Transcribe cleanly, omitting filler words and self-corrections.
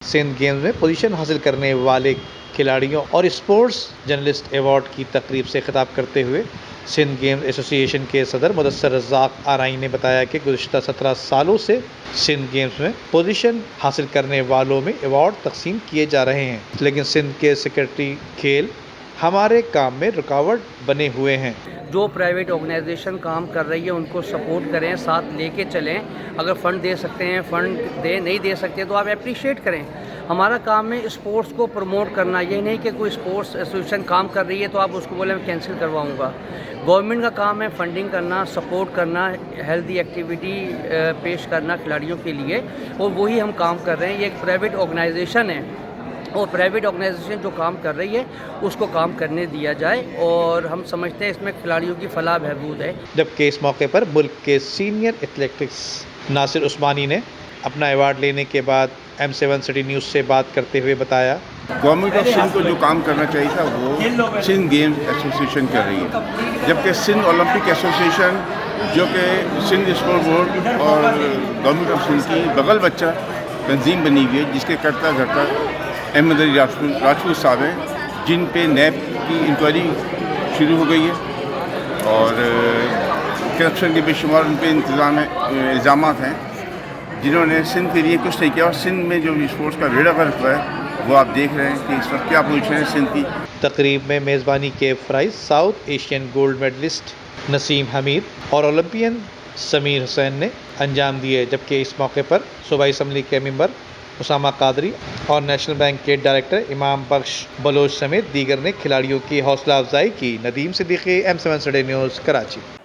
Sindh games میں position حاصل کرنے والے کھلاڑیوں اور اسپورٹس جرنلسٹ ایوارڈ کی تقریب سے خطاب کرتے ہوئے سندھ گیمز ایسوسی ایشن کے صدر مدثر رزاق آرائی نے بتایا کہ گزشتہ 17 سالوں سے سندھ گیمز میں پوزیشن حاصل کرنے والوں میں ایوارڈ تقسیم کیے جا رہے ہیں، لیکن سندھ کے سیکرٹری کھیل ہمارے کام میں رکاوٹ بنے ہوئے ہیں۔ جو پرائیویٹ آرگنائزیشن کام کر رہی ہے ان کو سپورٹ کریں، ساتھ لے کے چلیں۔ اگر فنڈ دے سکتے ہیں فنڈ دیں، نہیں دے سکتے تو آپ اپریشیٹ کریں۔ ہمارا کام ہے اسپورٹس کو پروموٹ کرنا، یہ نہیں کہ کوئی اسپورٹس ایسوسیشن کام کر رہی ہے تو آپ اس کو بولیں میں کینسل کرواؤں گا۔ گورنمنٹ کا کام ہے فنڈنگ کرنا، سپورٹ کرنا، ہیلدی ایکٹیویٹی پیش کرنا کھلاڑیوں کے لیے، اور وہی ہم کام کر رہے ہیں۔ یہ ایک پرائیویٹ آرگنائزیشن ہے اور پرائیویٹ آرگنائزیشن جو کام کر رہی ہے اس کو کام کرنے دیا جائے، اور ہم سمجھتے ہیں اس میں کھلاڑیوں کی فلاح بہبود ہے۔ جبکہ اس موقع پر ملک کے سینئر ایتھلیٹکس ناصر عثمانی نے اپنا ایوارڈ لینے کے بعد M7 سٹی نیوز سے بات کرتے ہوئے بتایا، گورنمنٹ آف سندھ کو جو کام کرنا چاہیے تھا وہ سندھ گیمز ایسوسی ایشن کر رہی ہے، جبکہ سندھ اولمپک ایسوسی ایشن جو کہ سندھ اسپورٹ بورڈ اور گورنمنٹ آف سندھ کی بغل بچہ تنظیم بنی ہوئی ہے، جس کے کرتا دھرتا احمد علی راجپوت صاحب ہیں، جن پہ نیب کی انکوائری شروع ہو گئی ہے اور کرپشن کے بے شمار ان پہ الزامات ہیں، جنہوں نے سندھ کے لیے کچھ نہیں کیا۔ اور سندھ میں جو اسپورٹس کا بیڑا غرق ہوا ہے وہ آپ دیکھ رہے ہیں کہ اس وقت کیا پوزیشن ہے سندھ کی۔ تقریب میں میزبانی کے فرائض ساؤتھ ایشین گولڈ میڈلسٹ نسیم حمید اور اولمپئن سمیر حسین نے انجام دیے، جبکہ اس موقع پر صوبائی اسمبلی کے ممبر اسامہ قادری اور نیشنل بینک کے ڈائریکٹر امام بخش بلوچ سمیت دیگر نے کھلاڑیوں کی حوصلہ افزائی کی۔ Nadeem Siddiqui, M7 city news, Karachi.